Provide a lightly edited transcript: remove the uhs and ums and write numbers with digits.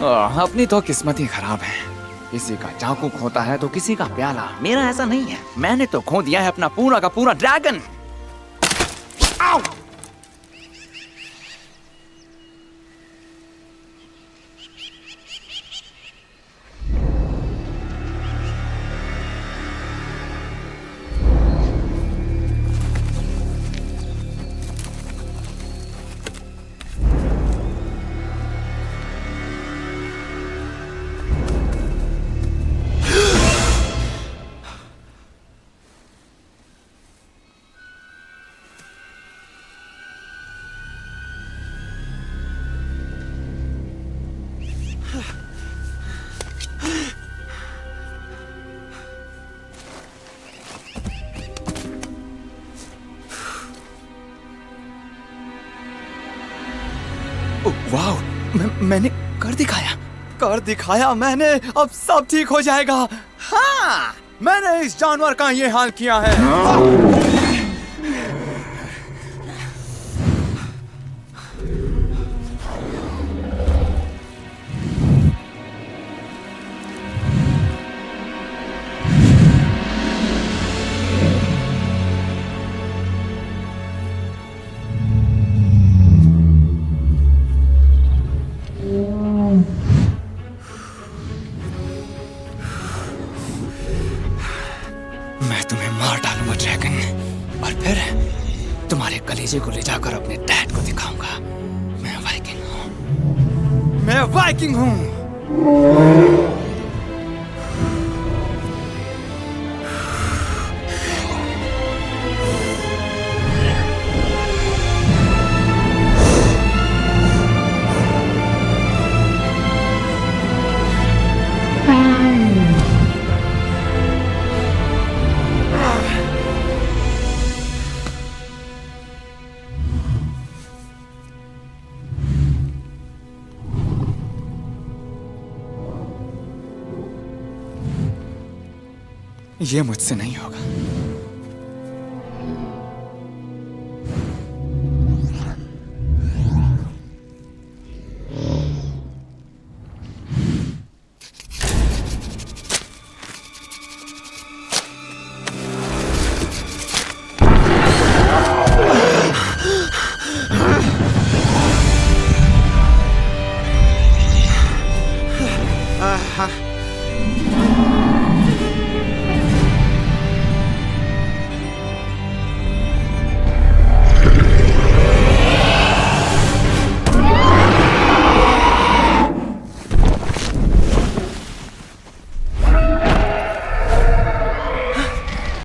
अपनी तो किस्मत ही खराब है। किसी का चाकू खोता है तो किसी का प्याला। मेरा ऐसा नहीं है, मैंने तो खो दिया है अपना पूरा का पूरा ड्रैगन। आओ! वाह, मैंने कर दिखाया मैंने। अब सब ठीक हो जाएगा। हाँ, मैंने इस जानवर का ये हाल किया है। मैं तुम्हें मार डालूंगा ड्रैगन, और फिर तुम्हारे कलेजे को ले जाकर अपने डैड को दिखाऊंगा। मैं वाइकिंग हूँ। ये मुझसे नहीं होगा।